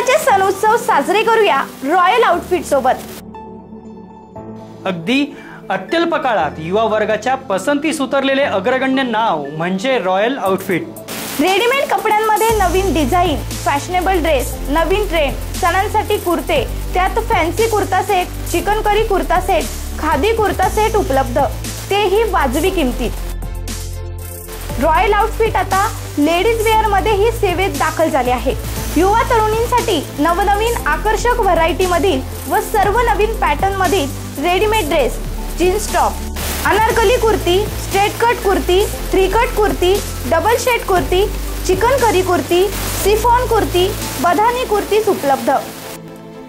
यंदाचे सण उत्सव साजरे करूया रॉयल आउटफिट सोबत। अगदी अत्यल्प काळात युवा वर्गाच्या पसंतीस उतरलेले अग्रगण्य नाव म्हणजे रॉयल आउटफिट। रेडीमेड कपड्यांमध्ये नवीन डिझाईन, फॅशनेबल ड्रेस, नवीन ट्रेंड, सणांसाठी कुर्ते, त्यात fancy kurta set, chicken curry kurta set, khadi kurta set उपलब्ध, तेही वाजवी किमतीत। रॉयल आउटफिट आता लेडीज वेअर मध्ये ही सेवेत दाखल झाले आहे। युवा तरुणींसाठी नवनवीन आकर्षक व्हरायटी मधील व सर्व नवीन पॅटर्न मधील readymade dress, jeans top, Anarkali kurti, straight cut kurti, 3 cut kurti, double shade kurti, chikankari kurti, chiffon kurti, bandhani kurtis उपलब्ध।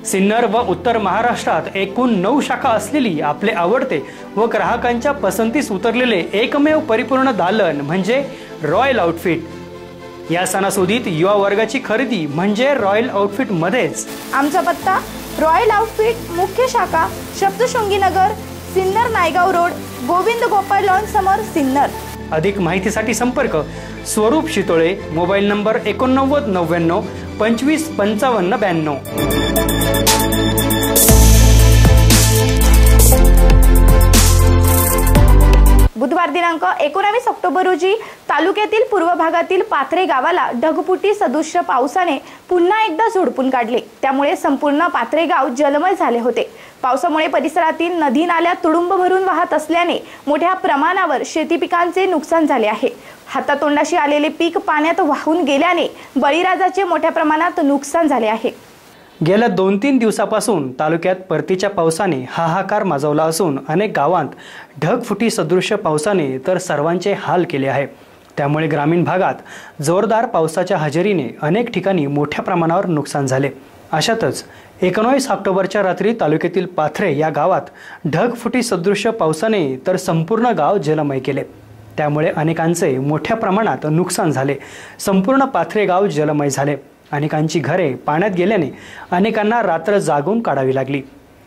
सिन्नर व उत्तर महाराष्ट्रात एकूण 9 शाखा असलेली आपले आवडते व ग्राहकांच्या पसंतीस उतरलेले एकमेव परिपूर्ण दालन म्हणजे रॉयल आउटफिट। या सणासुदीत युवा वर्गाची खरेदी म्हणजे रॉयल आउटफिट मध्येच। आमचा पत्ता रॉयल आउटफिट मुख्य शाखा सप्तशृंगी नगर, सिन्नर नायगाव रोड, गोविंद गोपाळ लॉन समोर, सिन्नर। अधिक माहितीसाठी संपर्क स्वरूप शितोळे, मोबाईल नंबर 89 99 25 55 92। बुधवार दिनांक 19 ऑक्टोबर रोजी तालुक्यातील पूर्व भागातील पाथरे गावाला ढगफुटी सदृश्य पावसाने पुन्हा एकदा झोडपून काढले। त्यामुळे संपूर्ण पाथरे गाव जलमय झाले होते। पावसामुळे परिसरातील नदी नाल्या तुडुंब भरून वाहत असल्याने मोठ्या प्रमाणावर शेती पिकांचे नुकसान झाले आहे। हातातोंडाशी आलेले पीक पाण्यात वाहून गेल्याने बळीराजाचे मोठ्या प्रमाणात नुकसान झाले आहे। गेल्या 2-3 दिवसापासून तालुक्यात परतीच्या पावसाने हाहाकार माजवला असून अनेक गावांत ढगफुटी सदृश्य पावसाने तर सर्वांचे हाल केले आहे। त्यामुळे ग्रामीण भागात जोरदार पावसाच्या हजेरीने अनेक ठिकाणी मोठ्या प्रमाणावर नुकसान झाले। अशातच 19 ऑक्टोबरच्या रात्री तालुक्यातील पाथरे या गावात ढगफुटी सदृश्य पावसाने तर संपूर्ण गाव जलमय केले। त्यामुळे अनेकांचे मोठ्या प्रमाणात नुकसान झाले। संपूर्ण पाथरे गाव जलमय झाले। अनेकांची घरे पाण्यात गेल्याने अनेकांना रात्र जागून काढावी लागली।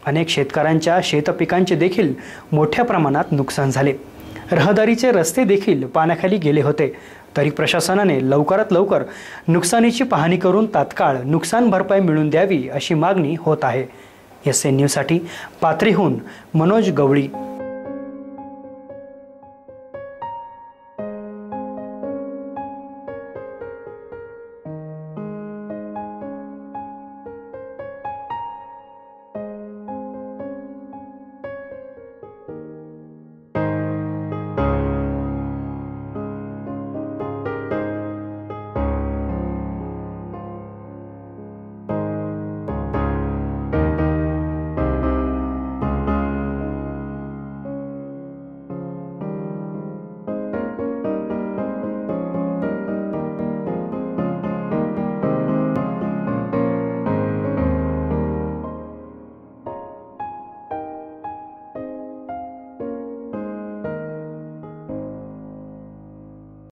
अनेक शेतकऱ्यांच्या शेतपिकांचे देखील मोठ्या प्रमाणात नुकसान झाले। रहदारीचे रस्ते देखील पाण्याखाली गेले होते। तरी प्रशासनाने लवकरात लवकर नुकसानीची पाहणी करून तात्काळ नुकसान भरपाई मिळवून द्यावी अशी मागणी होत आहे। SN न्यूजसाठी पाथरीहून मनोज गवळी।